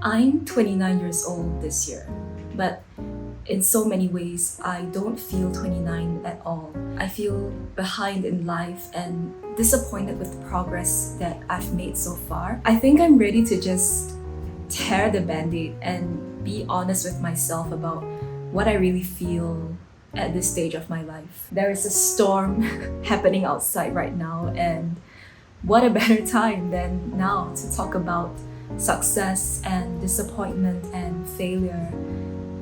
I'm 29 years old this year, but in so many ways, I don't feel 29 at all. I feel behind in life and disappointed with the progress that I've made so far. I think I'm ready to just tear the band-aid and be honest with myself about what I really feel at this stage of my life. There is a storm happening outside right now, and what a better time than now to talk about success and disappointment and failure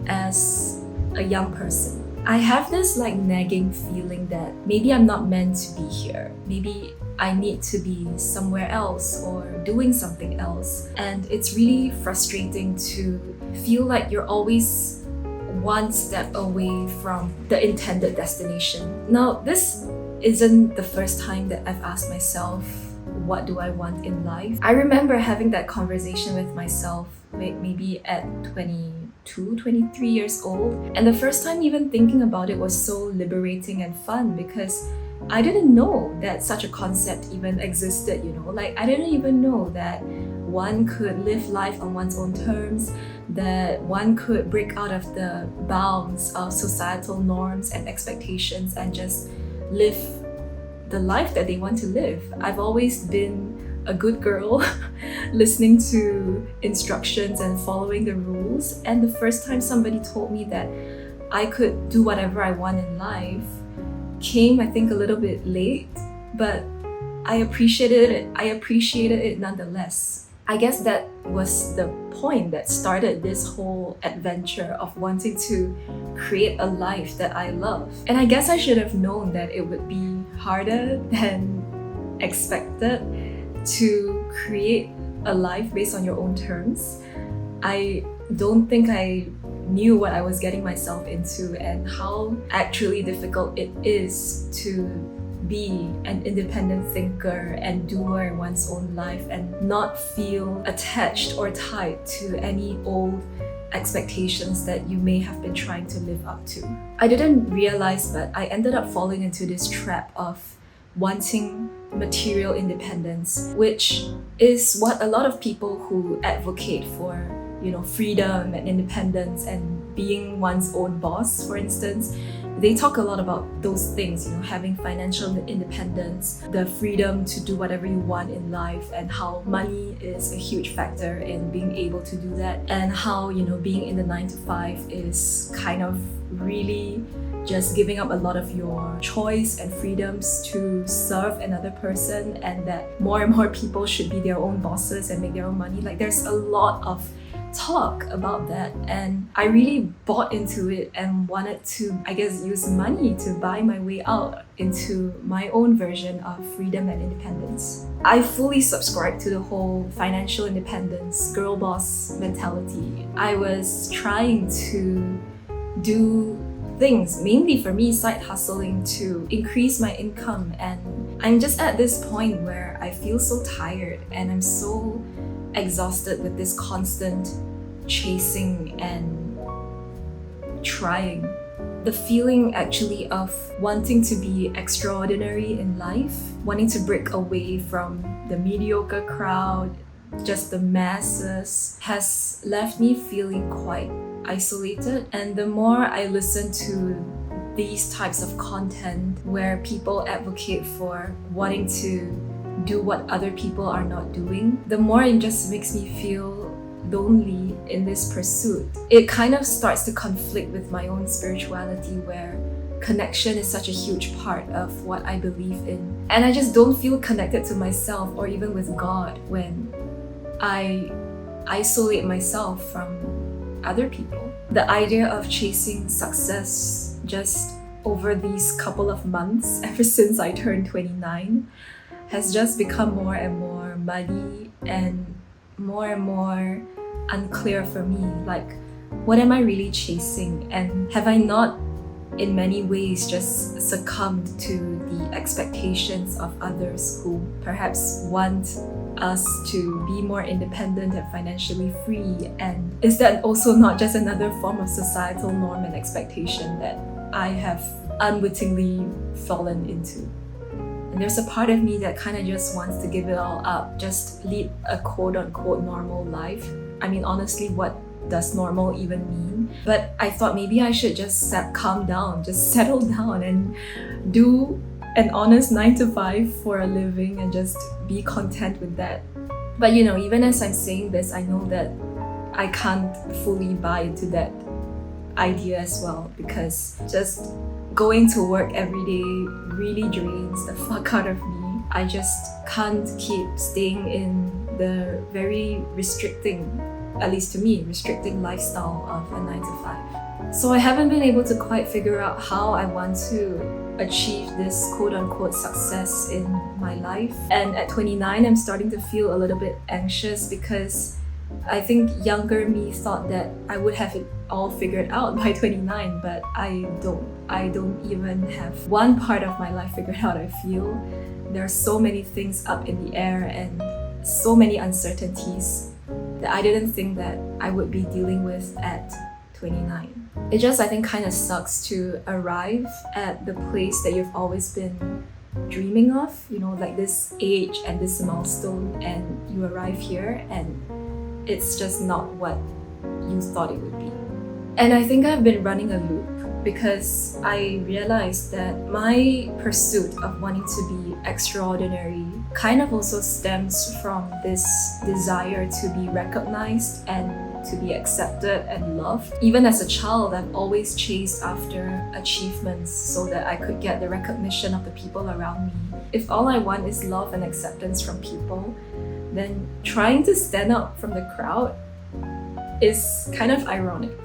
as a young person. I have this nagging feeling that maybe I'm not meant to be here. Maybe I need to be somewhere else or doing something else. And it's really frustrating to feel like you're always one step away from the intended destination. Now, this isn't the first time that I've asked myself, what do I want in life? I remember having that conversation with myself maybe at 22, 23 years old. And the first time even thinking about it was so liberating and fun because I didn't know that such a concept even existed, I didn't even know that one could live life on one's own terms, that one could break out of the bounds of societal norms and expectations and just live the life that they want to live. I've always been a good girl, listening to instructions and following the rules. And the first time somebody told me that I could do whatever I want in life came, I think, a little bit late, but I appreciated it nonetheless. I guess that was the point that started this whole adventure of wanting to create a life that I love. And I guess I should have known that it would be harder than expected to create a life based on your own terms. I don't think I knew what I was getting myself into and how actually difficult it is to be an independent thinker and doer in one's own life and not feel attached or tied to any old expectations that you may have been trying to live up to. I didn't realize, but I ended up falling into this trap of wanting material independence, which is what a lot of people who advocate for, freedom and independence and being one's own boss, for instance, they talk a lot about those things, having financial independence, the freedom to do whatever you want in life, and how money is a huge factor in being able to do that, and how, being in the 9 to 5 is kind of really just giving up a lot of your choice and freedoms to serve another person, and that more and more people should be their own bosses and make their own money. There's a lot of talk about that, and I really bought into it and wanted to, use money to buy my way out into my own version of freedom and independence. I fully subscribe to the whole financial independence, girl boss mentality. I was trying to do things, mainly for me, side hustling to increase my income, and I'm just at this point where I feel so tired and I'm so exhausted with this constant chasing and trying. The feeling actually of wanting to be extraordinary in life, wanting to break away from the mediocre crowd, just the masses, has left me feeling quite isolated. And the more I listen to these types of content where people advocate for wanting to do what other people are not doing, the more it just makes me feel lonely in this pursuit. It kind of starts to conflict with my own spirituality, where connection is such a huge part of what I believe in. And I just don't feel connected to myself or even with God when I isolate myself from other people. The idea of chasing success just over these couple of months, ever since I turned 29, has just become more and more muddy and more unclear for me. What am I really chasing? And have I not, in many ways, just succumbed to the expectations of others who perhaps want us to be more independent and financially free? And is that also not just another form of societal norm and expectation that I have unwittingly fallen into? And there's a part of me that kind of just wants to give it all up, just lead a quote-unquote normal life. I mean, honestly, what does normal even mean? But I thought maybe I should just calm down, just settle down and do an honest 9 to 5 for a living and just be content with that. But even as I'm saying this, I know that I can't fully buy into that idea as well, because just going to work every day really drains the fuck out of me. I just can't keep staying in the very restricting, at least to me, restricting lifestyle of a 9 to 5. So I haven't been able to quite figure out how I want to achieve this quote-unquote success in my life. And at 29, I'm starting to feel a little bit anxious because I think younger me thought that I would have it all figured out by 29, but I don't. I don't even have one part of my life figured out, I feel. There are so many things up in the air and so many uncertainties that I didn't think that I would be dealing with at 29. It just, I think, kind of sucks to arrive at the place that you've always been dreaming of, like this age and this milestone, and you arrive here and it's just not what you thought it would be. And I think I've been running a loop because I realized that my pursuit of wanting to be extraordinary kind of also stems from this desire to be recognized and to be accepted and loved. Even as a child, I've always chased after achievements so that I could get the recognition of the people around me. If all I want is love and acceptance from people, then trying to stand out from the crowd is kind of ironic.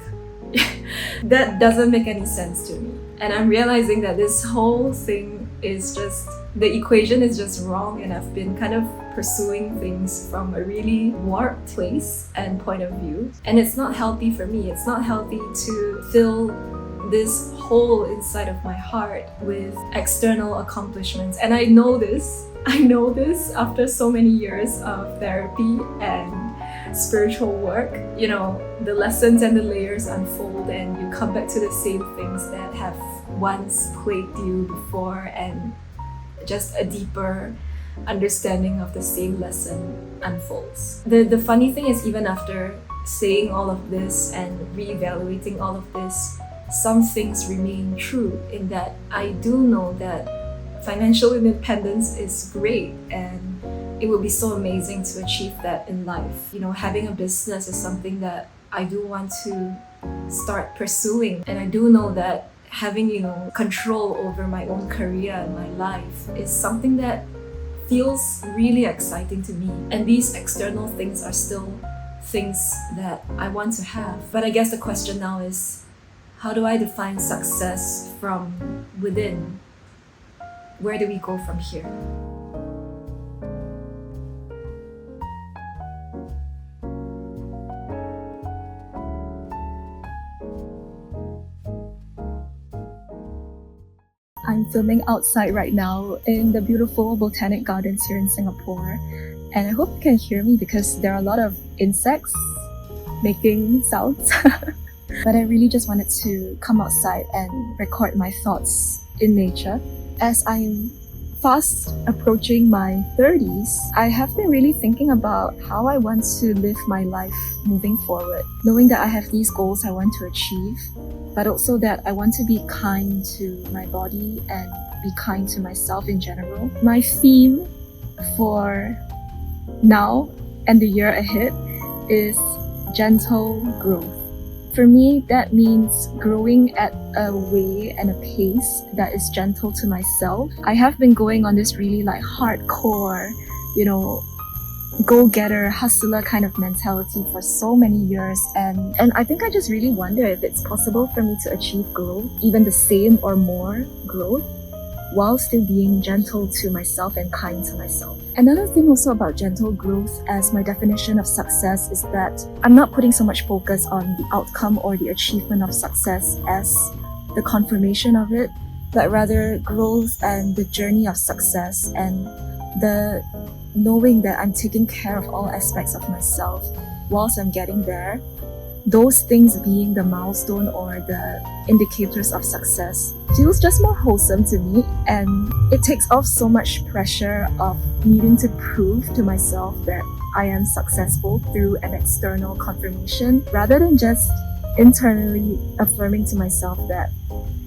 That doesn't make any sense to me. And I'm realizing that this whole thing is just, the equation is just wrong, and I've been kind of pursuing things from a really warped place and point of view. And it's not healthy for me. It's not healthy to fill this hole inside of my heart with external accomplishments. And I know this after so many years of therapy and spiritual work. The lessons and the layers unfold and you come back to the same things that have once plagued you before, and just a deeper understanding of the same lesson unfolds. The funny thing is, even after saying all of this and reevaluating all of this, some things remain true, in that I do know that financial independence is great and it would be so amazing to achieve that in life. Having a business is something that I do want to start pursuing, and I do know that having control over my own career and my life is something that feels really exciting to me. And these external things are still things that I want to have. But I guess the question now is, how do I define success from within? Where do we go from here? I'm filming outside right now in the beautiful botanic gardens here in Singapore, and I hope you can hear me because there are a lot of insects making sounds. But I really just wanted to come outside and record my thoughts in nature. As I'm fast approaching my 30s, I have been really thinking about how I want to live my life moving forward, knowing that I have these goals I want to achieve, but also that I want to be kind to my body and be kind to myself in general. My theme for now and the year ahead is gentle growth. For me, that means growing at a way and a pace that is gentle to myself. I have been going on this really hardcore, go-getter, hustler kind of mentality for so many years, and I think I just really wonder if it's possible for me to achieve growth, even the same or more growth, while still being gentle to myself and kind to myself. Another thing also about gentle growth, as my definition of success, is that I'm not putting so much focus on the outcome or the achievement of success as the confirmation of it, but rather growth and the journey of success and the knowing that I'm taking care of all aspects of myself whilst I'm getting there. Those things being the milestone or the indicators of success feels just more wholesome to me, and it takes off so much pressure of needing to prove to myself that I am successful through an external confirmation rather than just internally affirming to myself that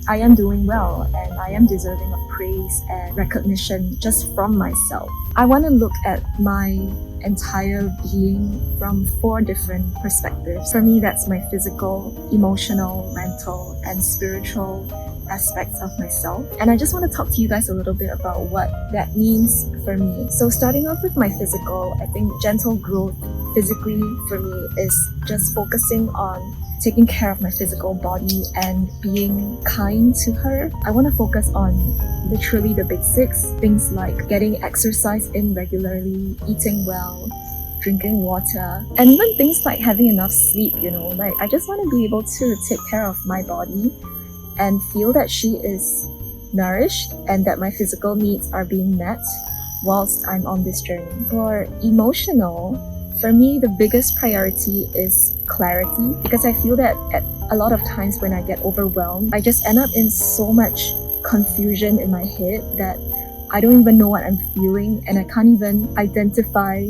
I am doing well and I am deserving of praise and recognition just from myself. I want to look at my entire being from 4 different perspectives. For me, that's my physical, emotional, mental, and spiritual aspects of myself. And I just want to talk to you guys a little bit about what that means for me. So starting off with my physical, I think gentle growth physically for me is just focusing on taking care of my physical body and being kind to her. I want to focus on literally the basics, things like getting exercise in regularly, eating well, drinking water, and even things like having enough sleep, like I just want to be able to take care of my body and feel that she is nourished and that my physical needs are being met whilst I'm on this journey. For emotional, for me, the biggest priority is clarity, because I feel that at a lot of times when I get overwhelmed, I just end up in so much confusion in my head that I don't even know what I'm feeling, and I can't even identify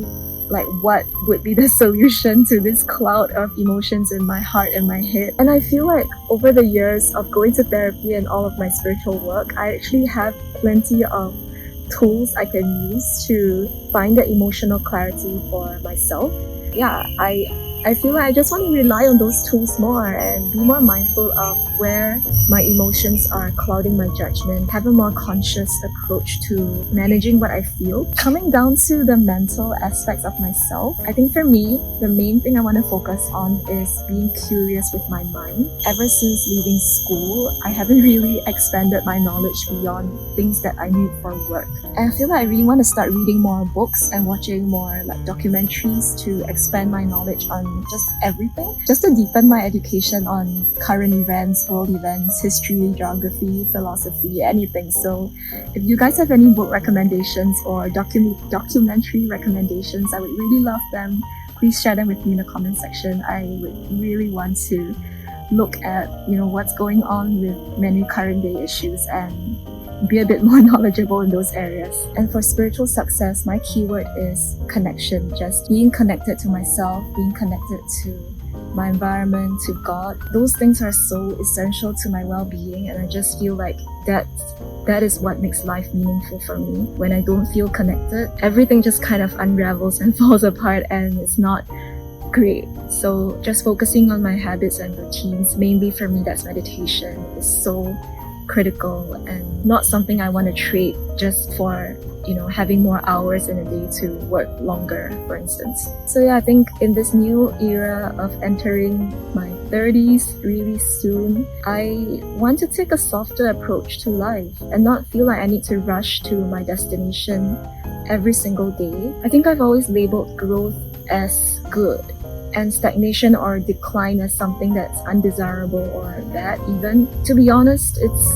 like what would be the solution to this cloud of emotions in my heart and my head. And I feel like over the years of going to therapy and all of my spiritual work, I actually have plenty of tools I can use to find the emotional clarity for myself. Yeah, I feel like I just want to rely on those tools more and be more mindful of where my emotions are clouding my judgment, have a more conscious approach to managing what I feel. Coming down to the mental aspects of myself, I think for me, the main thing I want to focus on is being curious with my mind. Ever since leaving school, I haven't really expanded my knowledge beyond things that I need for work. And I feel like I really want to start reading more books and watching more like documentaries to expand my knowledge on just everything, just to deepen my education on current events, world events, history, geography, philosophy, anything. So if you guys have any book recommendations or documentary recommendations, I would really love them. Please share them with me in the comment section. I would really want to look at what's going on with many current day issues and be a bit more knowledgeable in those areas. And for spiritual success, my keyword is connection, just being connected to myself, being connected to my environment, to God. Those things are so essential to my well-being, and I just feel like that is what makes life meaningful for me. When I don't feel connected, everything just kind of unravels and falls apart, and it's not great. So just focusing on my habits and routines, mainly for me that's meditation, is so critical and not something I want to trade just for having more hours in a day to work longer, for instance. So yeah, I think in this new era of entering my 30s really soon, I want to take a softer approach to life and not feel like I need to rush to my destination every single day. I think I've always labeled growth as good and stagnation or decline as something that's undesirable or bad even. To be honest, it's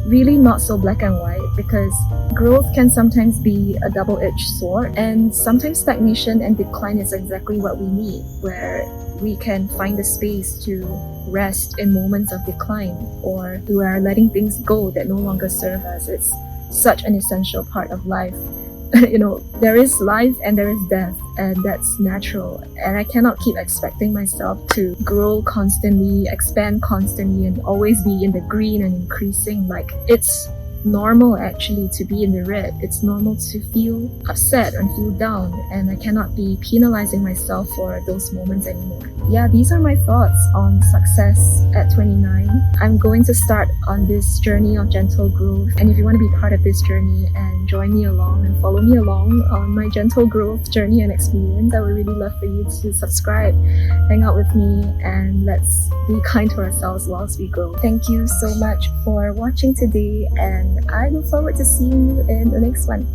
really not so black and white, because growth can sometimes be a double-edged sword, and sometimes stagnation and decline is exactly what we need, where we can find the space to rest in moments of decline, or we are letting things go that no longer serve us. It's such an essential part of life. There is life and there is death, and that's natural, and I cannot keep expecting myself to grow constantly, expand constantly, and always be in the green and increasing. Like, it's normal actually to be in the red. It's normal to feel upset and feel down, and I cannot be penalizing myself for those moments anymore. Yeah, these are my thoughts on success at 29. I'm going to start on this journey of gentle growth, and if you want to be part of this journey and join me along and follow me along on my gentle growth journey and experience, I would really love for you to subscribe, hang out with me, and let's be kind to ourselves whilst we grow. Thank you so much for watching today, and I look forward to seeing you in the next one.